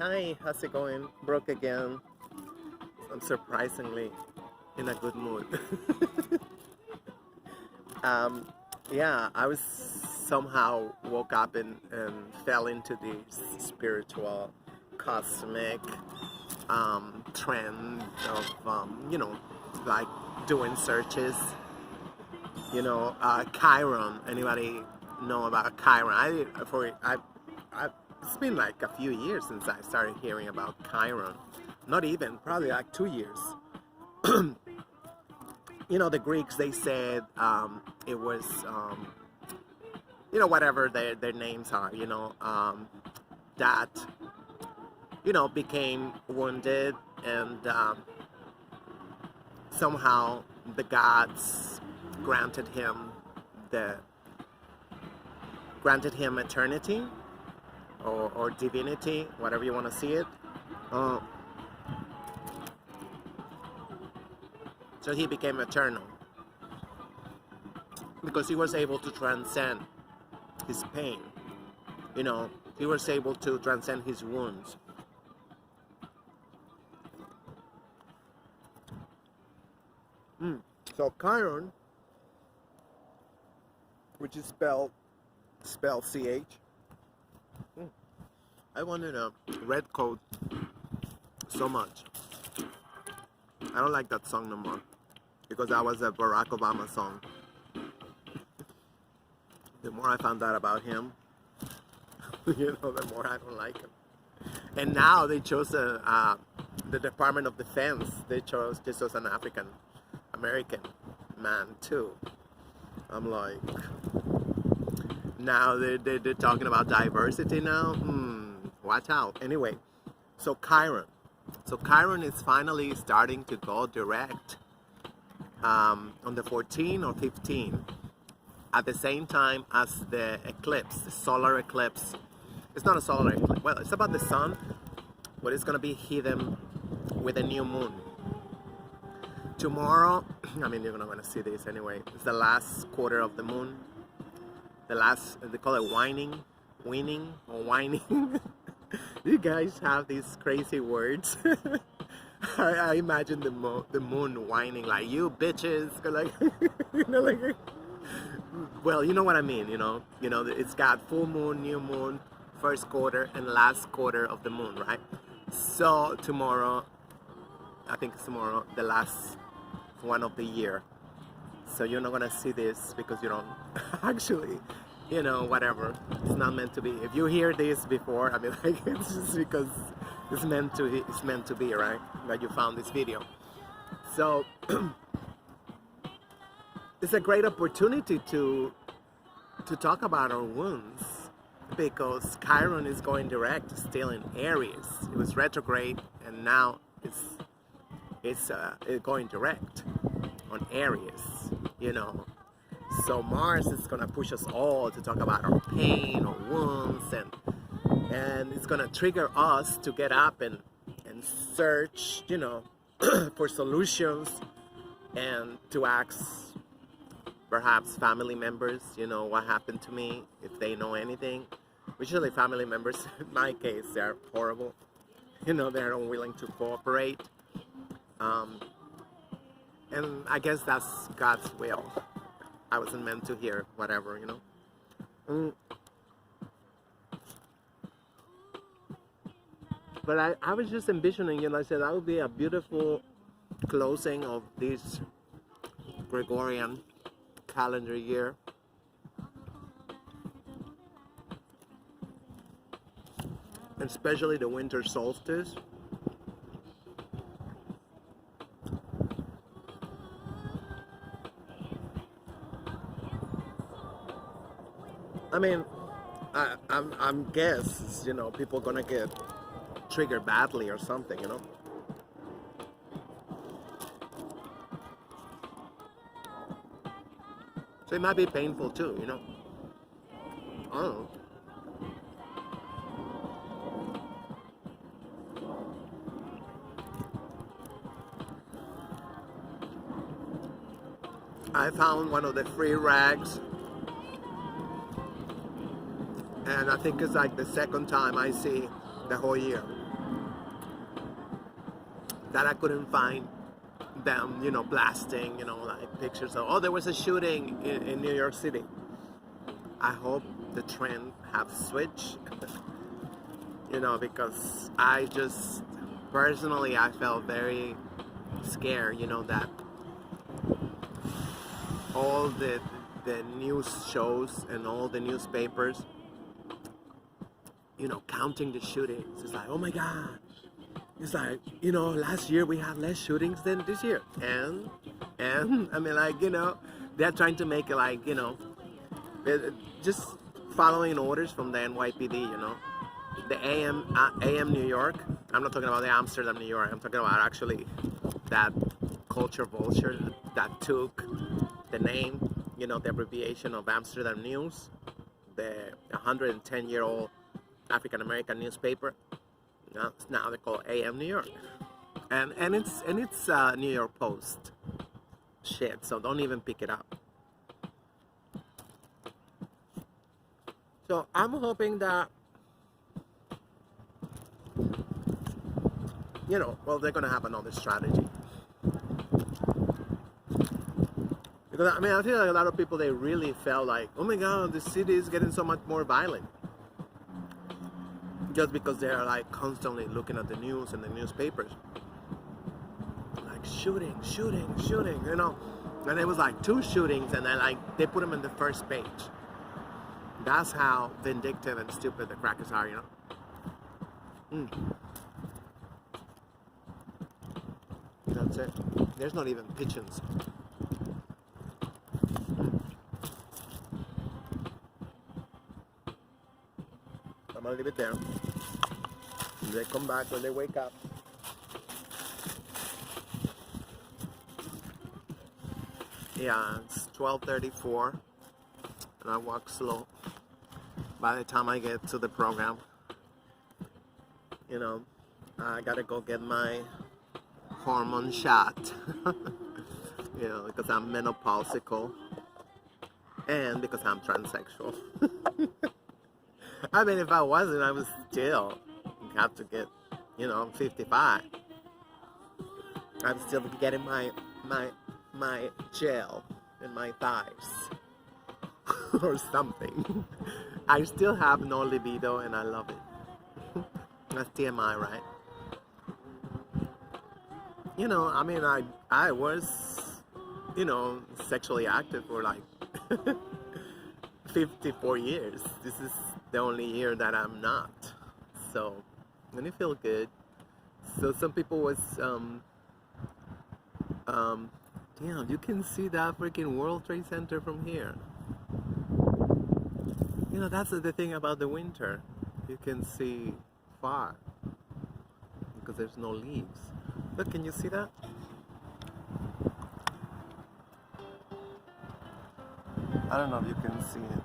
Hi, how's it going? Broke again. I'm surprisingly in a good mood. um, yeah, I was somehow woke up and fell into this spiritual, cosmic trend of, like doing searches. Chiron. Anybody know about Chiron? It's been like a few years since I started hearing about Chiron. Not even, probably like 2 years. The Greeks, they said it was, whatever their names are, that, became wounded and somehow the gods granted him the eternity or divinity, whatever you want to see it. Uh, so he became eternal because he was able to transcend his pain. He was able to transcend his wounds. So Chiron, which is spelled CH. I wanted a red coat so much. I don't like that song no more because that was a Barack Obama song. The more I found out about him, the more I don't like him. And now they chose the Department of Defense. They chose an African American man too. I'm like, now they're talking about diversity now. Watch out. Anyway, so Chiron. So Chiron is finally starting to go direct on the 14 or 15 at the same time as the eclipse, the solar eclipse. It's not a solar eclipse. Well, it's about the sun, but it's going to be hidden with a new moon. Tomorrow, I mean, you're not going to see this anyway. It's the last quarter of the moon. The last, they call it whining. You guys have these crazy words. I imagine the moon whining like, you bitches, like, like, well, you know what I mean, it's got full moon, new moon, first quarter and last quarter of the moon, right? So tomorrow, I think it's tomorrow, the last one of the year. So you're not gonna see this because you don't actually, whatever. It's not meant to be. If you hear this before, I mean, like, it's just because it's meant to be, right? That you found this video. So it's a great opportunity to talk about our wounds because Chiron is going direct, still in Aries. It was retrograde, and now it's going direct on Aries. So Mars is gonna push us all to talk about our pain, our wounds, and it's gonna trigger us to get up and search, for solutions and to ask perhaps family members, what happened to me, if they know anything. Usually family members, in my case, they're horrible. They're unwilling to cooperate. And I guess that's God's will. I wasn't meant to hear whatever, But I was just envisioning, I said that would be a beautiful closing of this Gregorian calendar year. Especially the winter solstice. I mean, I'm guess, people gonna get triggered badly or something, So it might be painful too, I don't know. I found one of the free rags, and I think it's like the second time I see the whole year. that I couldn't find them, blasting, like pictures of, oh, there was a shooting in New York City. I hope the trend have switched, because I just, personally, I felt very scared, that all the news shows and all the newspapers, counting the shootings. It's like, oh my God. It's like, last year we had less shootings than this year. And I mean, like, they're trying to make it like, just following orders from the NYPD, The AM New York. I'm not talking about the Amsterdam, New York. I'm talking about actually that culture vulture that took the name, the abbreviation of Amsterdam News, the 110-year-old African American newspaper. Now they call AM New York, and it's New York Post shit. So don't even pick it up. So I'm hoping that they're gonna have another strategy. Because I mean, I feel like a lot of people, they really felt like, oh my God, the city is getting so much more violent. Just because they're like constantly looking at the news and the newspapers. Like shooting, And it was like 2 shootings and then like they put them in the first page. That's how vindictive and stupid the crackers are, That's it. There's not even pigeons. I'm gonna leave it there. They come back when they wake up. Yeah, it's 12:34, and I walk slow. By the time I get to the program, I gotta go get my hormone shot. Because I'm menopausical, and because I'm transsexual. I mean, if I wasn't, I would still have to get, I'm 55. I'm still getting my gel in my thighs or something. I still have no libido and I love it. That's TMI, right? I mean, I was, sexually active for like 54 years. This is the only year that I'm not. So, and it feel good. So some people was, damn, you can see that freaking World Trade Center from here. That's the thing about the winter. You can see far because there's no leaves. Look, can you see that? I don't know if you can see it.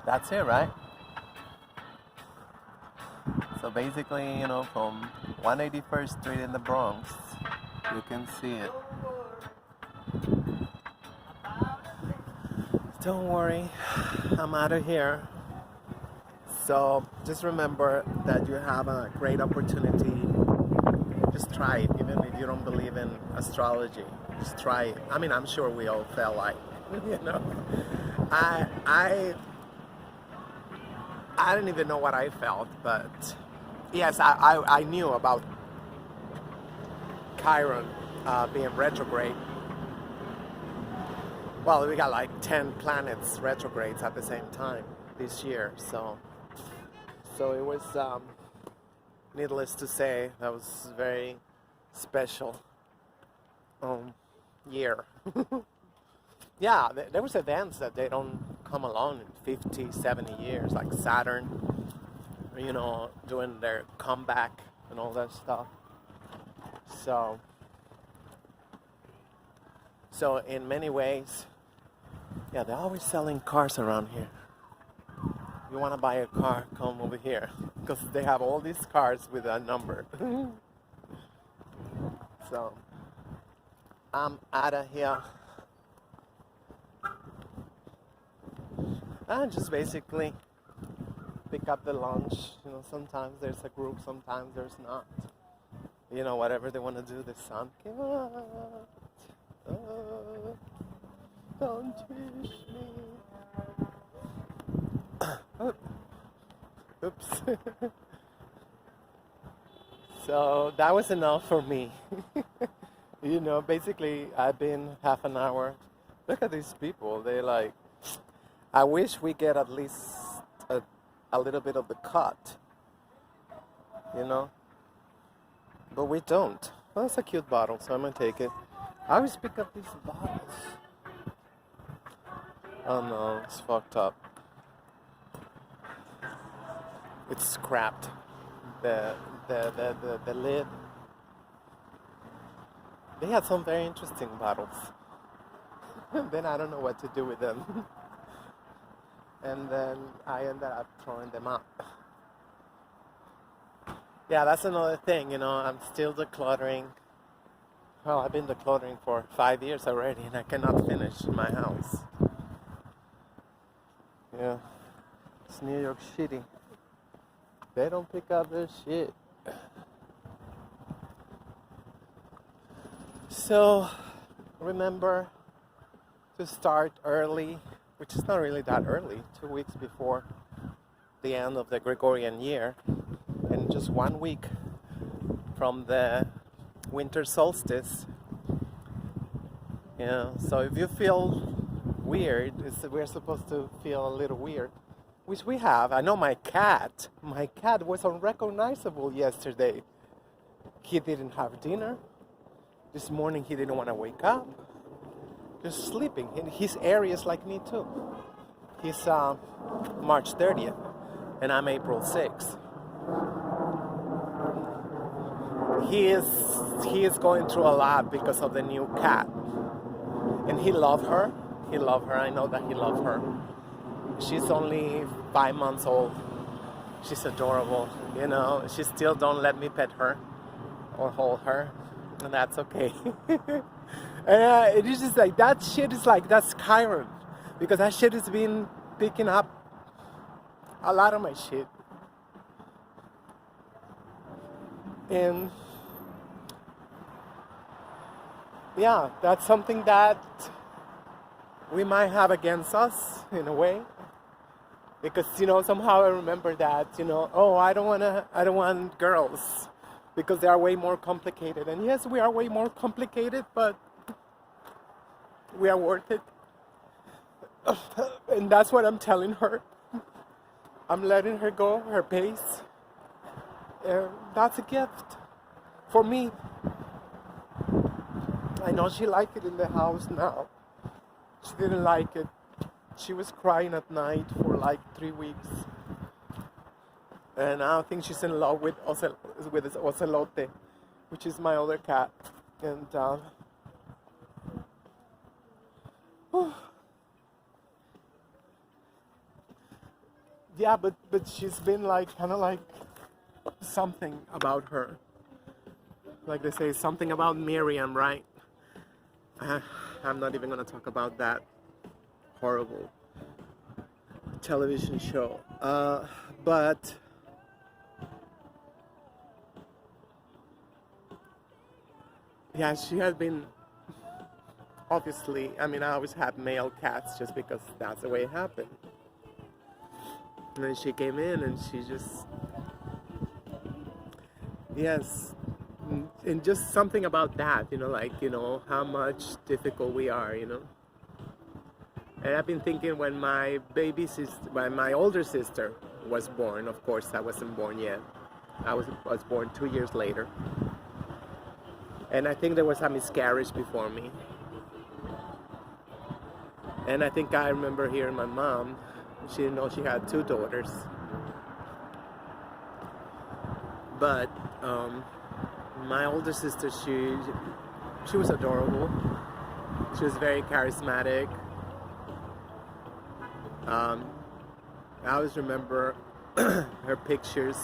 That's it, right? So basically, from 181st Street in the Bronx, you can see it. Don't worry, I'm out of here. So just remember that you have a great opportunity. Just try it, even if you don't believe in astrology. Just try it. I mean, I'm sure we all felt like, I didn't even know what I felt, but yes, I knew about Chiron being retrograde. Well, we got like 10 planets retrogrades at the same time this year, so it was, needless to say, that was a very special year. Yeah, there was events that they don't come along in 50, 70 years, like Saturn, doing their comeback and all that stuff. So in many ways, yeah, they're always selling cars around here. If you want to buy a car, come over here, because they have all these cars with a number. So I'm out of here. And just basically pick up the lunch. You know, sometimes there's a group, sometimes there's not. You know, whatever they want to do, the sun came out. Oh, don't teach me. Oops. So that was enough for me. You know, basically, I've been half an hour. Look at these people. They like, I wish we get at least a little bit of the cut, you know? But we don't. Well, that's a cute bottle, so I'm gonna take it. I always pick up these bottles. Oh no, it's fucked up. It's scrapped. The lid. They had some very interesting bottles. Then I don't know what to do with them. And then I ended up throwing them out. Yeah, that's another thing, you know, I'm still decluttering. Well, I've been decluttering for 5 years already and I cannot finish my house. Yeah, it's New York City. They don't pick up their shit. So, remember to start early, which is not really that early, 2 weeks before the end of the Gregorian year, and just 1 week from the winter solstice. You know, so if you feel weird, we're supposed to feel a little weird, which we have. I know my cat was unrecognizable yesterday. He didn't have dinner. This morning he didn't want to wake up. Just sleeping. And his area is like me too. He's March 30th and I'm April 6th. He is going through a lot because of the new cat. And he loved her. I know that he loved her. She's only 5 months old. She's adorable, you know. She still don't let me pet her or hold her, and that's okay. It is just like that shit is like that's Chiron, because that shit has been picking up a lot of my shit, and yeah, that's something that we might have against us in a way. Because, you know, somehow I remember that, you know, oh, I don't want girls because they are way more complicated. And yes, we are way more complicated, but we are worth it. And that's what I'm telling her. I'm letting her go, her pace. That's a gift for me. I know she liked it in the house now. She didn't like it. She was crying at night for like 3 weeks. And I think she's in love with Ocelote, which is my other cat. And yeah, but she's been like kind of like something about her. Like they say, something about Miriam, right? I'm not even gonna talk about that horrible television show. But yeah, she has been, obviously, I mean, I always had male cats just because that's the way it happened. And then she came in and she just, yes, and just something about that, you know, like, you know, how much difficult we are, you know. And I've been thinking when my older sister was born, of course I wasn't born yet. I was born 2 years later. And I think there was a miscarriage before me. And I think I remember hearing my mom, she didn't know she had 2 daughters. But my older sister, she was adorable. She was very charismatic. I always remember her pictures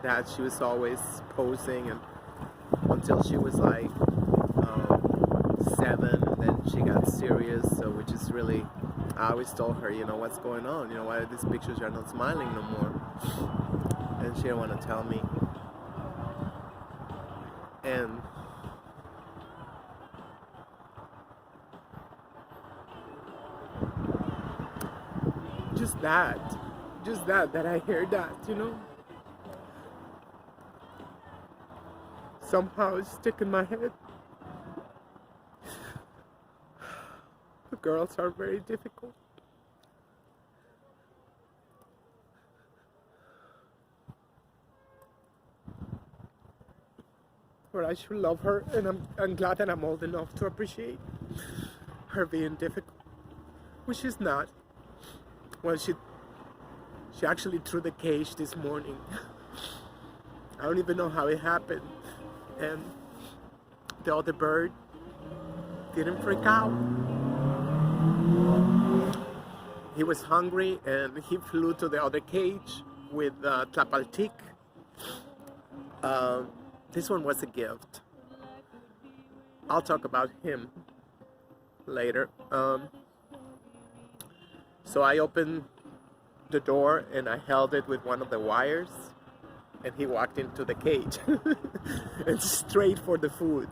that she was always posing, and until she was like 7, and then she got serious, so which is really I always told her, you know, what's going on? You know, why are these pictures are not smiling no more? And she didn't want to tell me. And just that I heard that, you know, somehow it's stuck in my head. The girls are very difficult. But I should love her, and I'm glad that I'm old enough to appreciate her being difficult, which she's not. Well, she actually threw the cage this morning. I don't even know how it happened. And the other bird didn't freak out. He was hungry and he flew to the other cage with Tlapaltic. This one was a gift. I'll talk about him later. So I opened the door and I held it with one of the wires, and he walked into the cage and straight for the food.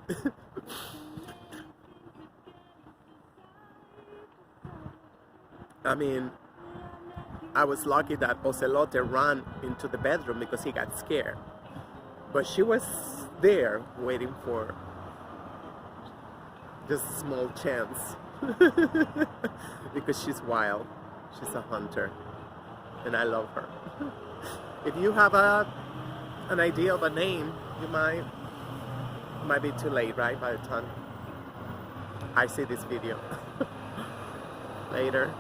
I mean, I was lucky that Ocelote ran into the bedroom because he got scared. But she was there waiting for just a small chance. Because she's wild. She's a hunter. And I love her. If you have an idea of a name, you might be too late, right? By the time I see this video. Later.